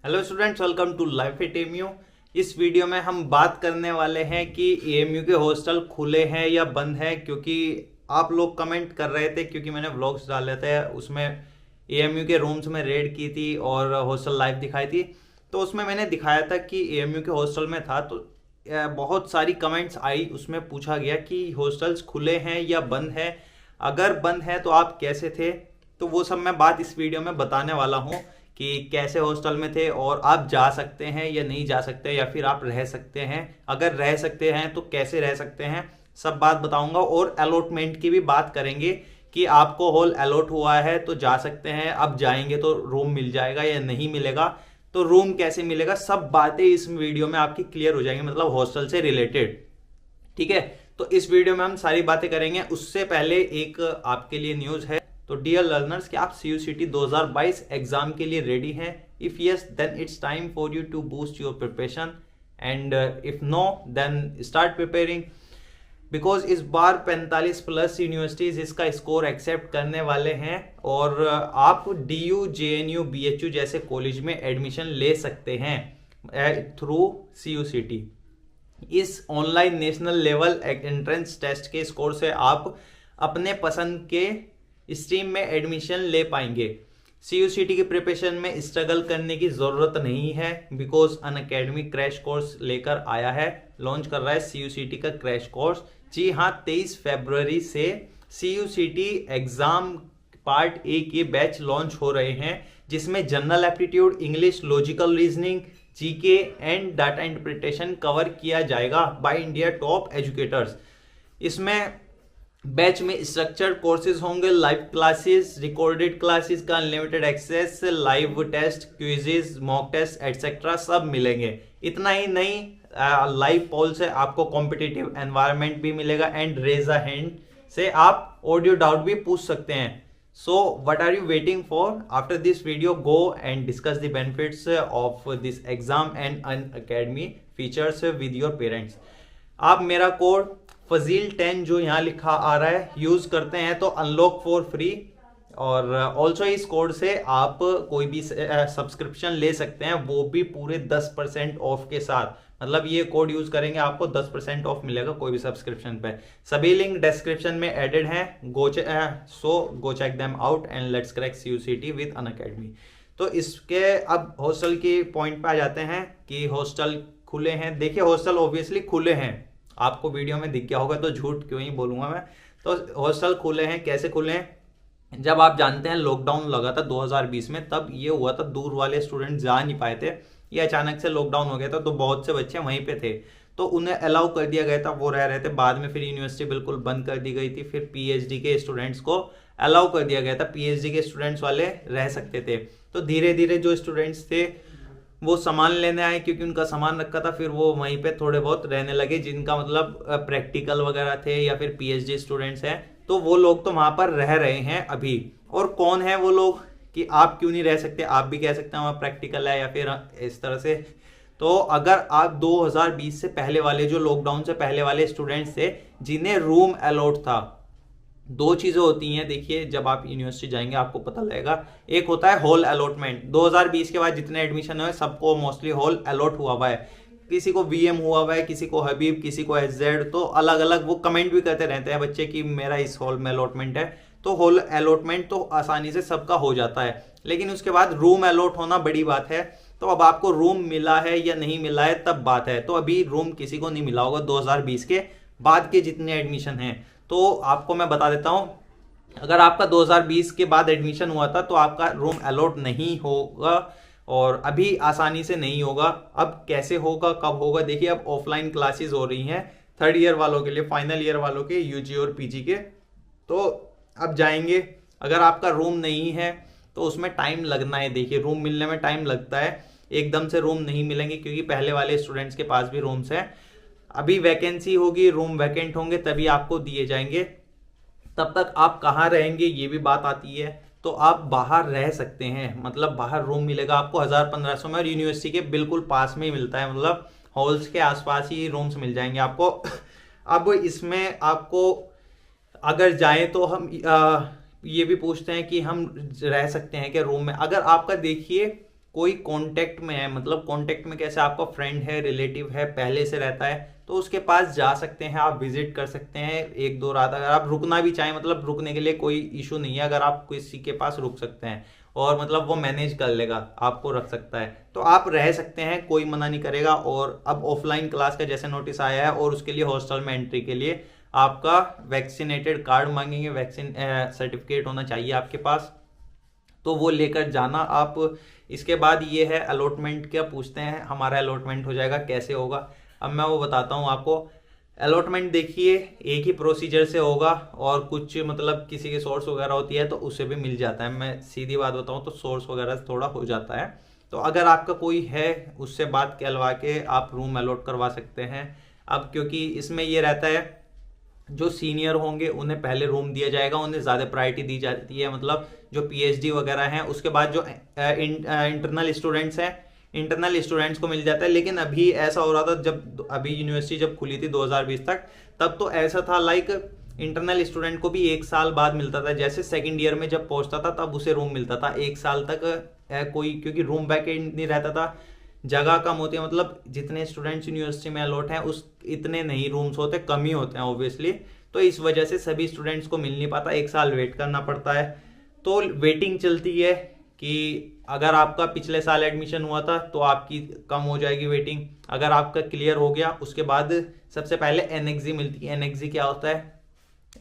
Hello students, welcome to life at MU. इस video में हम बात करने वाले हैं कि एएमयू के हॉस्टल खुले हैं या बंद हैं, क्योंकि आप लोग कमेंट कर रहे थे, क्योंकि मैंने व्लॉग्स डाले थे उसमें एएमयू के रूम्स में रेड की थी और हॉस्टल लाइव दिखाई थी। तो उसमें मैंने दिखाया था कि एएमयू के हॉस्टल में था, तो बहुत सारी कमेंट्स आई, उसमें पूछा गया कि हॉस्टल्स खुले हैं या बंद है, अगर बंद है तो आप कैसे थे। तो वो सब मैं बात इस वीडियो में बताने वाला हूँ कि कैसे हॉस्टल में थे और आप जा सकते हैं या नहीं जा सकते, या फिर आप रह सकते हैं, अगर रह सकते हैं तो कैसे रह सकते हैं, सब बात बताऊंगा। और अलॉटमेंट की भी बात करेंगे कि आपको हॉल अलॉट हुआ है तो जा सकते हैं, अब जाएंगे तो रूम मिल जाएगा या नहीं मिलेगा, तो रूम कैसे मिलेगा, सब बातें इस वीडियो में आपकी क्लियर हो जाएंगी, मतलब हॉस्टल से रिलेटेड। ठीक है, तो इस वीडियो में हम सारी बातें करेंगे। उससे पहले एक आपके लिए न्यूज है। तो डियर लर्नर्स, क्या आप CUCT 2022 एग्जाम के लिए रेडी हैं? If yes, then it's time for you to boost your preparation, and if no, then start preparing, because इस बार 45 प्लस यूनिवर्सिटीज इसका स्कोर एक्सेप्ट करने वाले हैं और आप DU, JNU, BHU जैसे कॉलेज में एडमिशन ले सकते हैं थ्रू CUCT। इस online national level entrance test के स्कोर से आप अपने पसंद के स्ट्रीम में एडमिशन ले पाएंगे। CUCT की प्रिपरेशन में स्ट्रगल करने की जरूरत नहीं है, बिकॉज अनअकैडमी क्रैश कोर्स लेकर आया है, लॉन्च कर रहा है CUCT का क्रैश कोर्स। जी हाँ, 23 फरवरी से CUCT एग्जाम पार्ट ए के बैच लॉन्च हो रहे हैं, जिसमें general aptitude, English, logical reasoning, GK and data interpretation cover किया जाएगा बाय इंडिया टॉप एजुकेटर्स। इसमें बैच में स्ट्रक्चर्ड कोर्सेज होंगे, लाइव क्लासेस, रिकॉर्डेड क्लासेस का unlimited access, live test, quizzes, mock test etcetera सब मिलेंगे। इतना ही नहीं, लाइव पोल से आपको कॉम्पिटिटिव एनवायरनमेंट भी मिलेगा एंड रेज अ हैंड से आप ऑडियो डाउट भी पूछ सकते हैं। So what are you waiting for? After this video go and discuss the benefits of this exam and Unacademy features with your parents. आप मेरा कोड फजील 10 जो यहाँ लिखा आ रहा है यूज करते हैं तो अनलॉक फॉर फ्री, और ऑल्सो इस कोड से आप कोई भी सब्सक्रिप्शन ले सकते हैं, वो भी पूरे 10% ऑफ के साथ। मतलब ये कोड यूज करेंगे आपको 10% ऑफ मिलेगा कोई भी सब्सक्रिप्शन पे। सभी लिंक डिस्क्रिप्शन में एडेड हैं, go check them out and let's crack CUCT विद अनअकैडमी। तो इसके अब हॉस्टल की पॉइंट पे आ जाते हैं कि हॉस्टल खुले हैं। देखिए, हॉस्टल ऑब्वियसली खुले हैं, आपको वीडियो में दिख गया होगा तो झूठ क्यों ही बोलूंगा मैं। तो हॉस्टल खुले हैं, कैसे खुले हैं? जब आप जानते हैं लॉकडाउन लगा था 2020 में, तब ये हुआ था, दूर वाले स्टूडेंट जा नहीं पाए थे, ये अचानक से लॉकडाउन हो गया था, तो बहुत से बच्चे वहीं पे थे, तो उन्हें अलाउ कर दिया गया था, वो रह रहे थे। बाद में फिर यूनिवर्सिटी बिल्कुल बंद कर दी गई थी, फिर PhD के स्टूडेंट्स को अलाउ कर दिया गया था, PhD के स्टूडेंट्स वाले रह सकते थे। तो धीरे धीरे जो स्टूडेंट्स थे वो सामान लेने आए, क्योंकि उनका सामान रखा था, फिर वो वहीं पे थोड़े बहुत रहने लगे, जिनका मतलब प्रैक्टिकल वगैरह थे या फिर PhD स्टूडेंट्स हैं, तो वो लोग तो वहां पर रह रहे हैं अभी। और कौन है वो लोग कि आप क्यों नहीं रह सकते? आप भी कह सकते हैं वहां प्रैक्टिकल है या फिर इस तरह से। तो अगर आप 2020 से पहले वाले, जो लॉकडाउन से पहले वाले स्टूडेंट्स थे, जिन्हें रूम अलॉट था, दो चीजें होती हैं। देखिए, जब आप यूनिवर्सिटी जाएंगे आपको पता लगेगा। एक होता है हॉल अलॉटमेंट, 2020 के बाद जितने एडमिशन हुए सबको मोस्टली हॉल अलॉट हुआ हुआ है, किसी को VM हुआ हुआ है, किसी को हबीब, किसी को SZ, तो अलग अलग वो कमेंट भी करते रहते हैं बच्चे कि मेरा इस हॉल में अलॉटमेंट है। तो हॉल अलॉटमेंट तो आसानी से सबका हो जाता है, लेकिन उसके बाद रूम अलॉट होना बड़ी बात है। तो अब आपको रूम मिला है या नहीं मिला है तब बात है। तो अभी रूम किसी को नहीं मिला होगा 2020 के बाद के जितने एडमिशन हैं। तो आपको मैं बता देता हूं, अगर आपका 2020 के बाद एडमिशन हुआ था तो आपका रूम अलॉट नहीं होगा, और अभी आसानी से नहीं होगा। अब कैसे होगा, कब होगा? देखिए, अब ऑफलाइन क्लासेस हो रही हैं थर्ड ईयर वालों के लिए, फाइनल ईयर वालों के, UG और PG के। तो अब जाएंगे, अगर आपका रूम नहीं है तो उसमें टाइम लगना है। देखिए, रूम मिलने में टाइम लगता है, एकदम से रूम नहीं मिलेंगे, क्योंकि पहले वाले स्टूडेंट्स के पास भी रूम्स हैं। अभी वैकेंसी होगी, रूम वैकेंट होंगे, तभी आपको दिए जाएंगे। तब तक आप कहाँ रहेंगे ये भी बात आती है। तो आप बाहर रह सकते हैं, मतलब बाहर रूम मिलेगा आपको 1000-1500 में, और यूनिवर्सिटी के बिल्कुल पास में ही मिलता है, मतलब हॉल्स के आसपास ही रूम्स मिल जाएंगे आपको। अब इसमें आपको अगर जाएं तो हम ये भी पूछते हैं कि हम रह सकते हैं क्या रूम में? अगर आपका देखिए कोई कांटेक्ट में है, मतलब कांटेक्ट में कैसे, आपका फ्रेंड है, रिलेटिव है, पहले से रहता है, तो उसके पास जा सकते हैं, आप विजिट कर सकते हैं 1-2 रात। अगर आप रुकना भी चाहें, मतलब रुकने के लिए कोई इशू नहीं है, अगर आप किसी के पास रुक सकते हैं और मतलब वो मैनेज कर लेगा, आपको रख सकता है, तो आप रह सकते हैं, कोई मना नहीं करेगा। और अब ऑफलाइन क्लास का जैसे नोटिस आया है, और उसके लिए हॉस्टल में एंट्री के लिए आपका वैक्सीनेटेड कार्ड मांगेंगे, वैक्सीन सर्टिफिकेट होना चाहिए आपके पास, तो वो लेकर जाना आप। इसके बाद ये है अलॉटमेंट, क्या पूछते हैं, हमारा अलॉटमेंट हो जाएगा, कैसे होगा, अब मैं वो बताता हूँ आपको। अलॉटमेंट देखिए एक ही प्रोसीजर से होगा, और कुछ मतलब किसी की सोर्स वगैरह होती है तो उससे भी मिल जाता है। मैं सीधी बात बताऊँ तो सोर्स वगैरह से थोड़ा हो जाता है, तो अगर आपका कोई है उससे बात कहलवा के आप रूम अलॉट करवा सकते हैं। अब क्योंकि इसमें ये रहता है, जो सीनियर होंगे उन्हें पहले रूम दिया जाएगा, उन्हें ज़्यादा प्रायोरिटी दी जाती है, मतलब जो पीएचडी वगैरह हैं। उसके बाद जो इंटरनल स्टूडेंट्स हैं, इंटरनल स्टूडेंट्स को मिल जाता है। लेकिन अभी ऐसा हो रहा था, जब अभी यूनिवर्सिटी जब खुली थी 2020 तक, तब तो ऐसा था लाइक इंटरनल स्टूडेंट को भी 1 साल बाद मिलता था, जैसे सेकेंड ईयर में जब पहुंचता था तब उसे रूम मिलता था 1 साल तक। कोई क्योंकि रूम वैकेंट नहीं रहता था, जगह कम होती है, मतलब जितने स्टूडेंट्स यूनिवर्सिटी में अलॉट हैं उस इतने नहीं रूम्स होते, कम ही होते हैं ऑब्वियसली, तो इस वजह से सभी स्टूडेंट्स को मिल नहीं पाता, 1 साल वेट करना पड़ता है। तो वेटिंग चलती है कि अगर आपका पिछले साल एडमिशन हुआ था तो आपकी कम हो जाएगी वेटिंग, अगर आपका क्लियर हो गया उसके बाद सबसे पहले एनएक्सी मिलती है। एनएक्सी क्या होता है,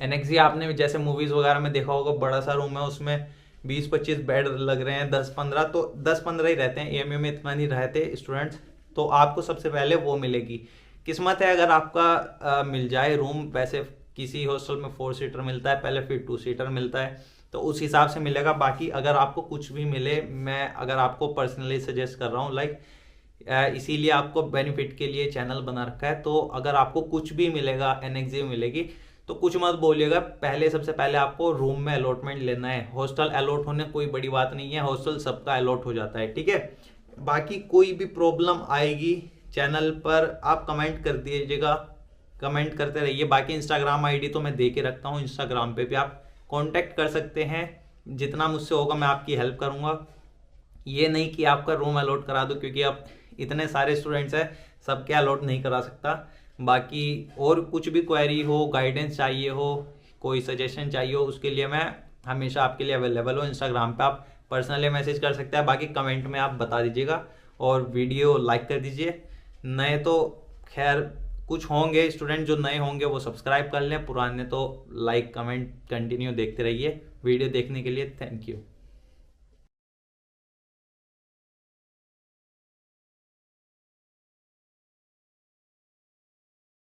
एनएक्सी आपने जैसे मूवीज वगैरह में देखा होगा, बड़ा सा रूम है, उसमें 20-25 बेड लग रहे हैं, 10-15, तो 10-15 ही रहते हैं, एएमयू में इतना नहीं रहते स्टूडेंट्स, तो आपको सबसे पहले वो मिलेगी। किस्मत है अगर आपका मिल जाए रूम, वैसे किसी हॉस्टल में 4 सीटर मिलता है पहले, फिर 2 सीटर मिलता है, तो उस हिसाब से मिलेगा। बाकी अगर आपको कुछ भी मिले, मैं अगर आपको पर्सनली सजेस्ट कर रहा हूँ, लाइक इसीलिए आपको बेनिफिट के लिए चैनल बना रखा है, तो अगर आपको कुछ भी मिलेगा, एनएक्सी मिलेगी, तो कुछ मत बोलिएगा, पहले सबसे पहले आपको रूम में अलॉटमेंट लेना है। हॉस्टल अलॉट होने कोई बड़ी बात नहीं है, हॉस्टल सबका अलॉट हो जाता है, ठीक है। बाकी कोई भी प्रॉब्लम आएगी चैनल पर आप कमेंट कर दीजिएगा, कमेंट करते रहिए। बाकी इंस्टाग्राम आईडी तो मैं दे के रखता हूँ, इंस्टाग्राम पे भी आप कांटेक्ट कर सकते हैं, जितना मुझसे होगा मैं आपकी हेल्प करूँगा। ये नहीं कि आपका रूम अलॉट करा दूँ, क्योंकि अब इतने सारे स्टूडेंट्स हैं, सबके अलॉट नहीं करा सकता। बाकी और कुछ भी क्वेरी हो, गाइडेंस चाहिए हो, कोई सजेशन चाहिए हो, उसके लिए मैं हमेशा आपके लिए अवेलेबल हूँ। इंस्टाग्राम पे आप पर्सनली मैसेज कर सकते हैं, बाकी कमेंट में आप बता दीजिएगा, और वीडियो लाइक कर दीजिए। नए तो खैर कुछ होंगे स्टूडेंट जो नए होंगे वो सब्सक्राइब कर लें, पुराने तो लाइक कमेंट कंटिन्यू देखते रहिए। वीडियो देखने के लिए थैंक यू।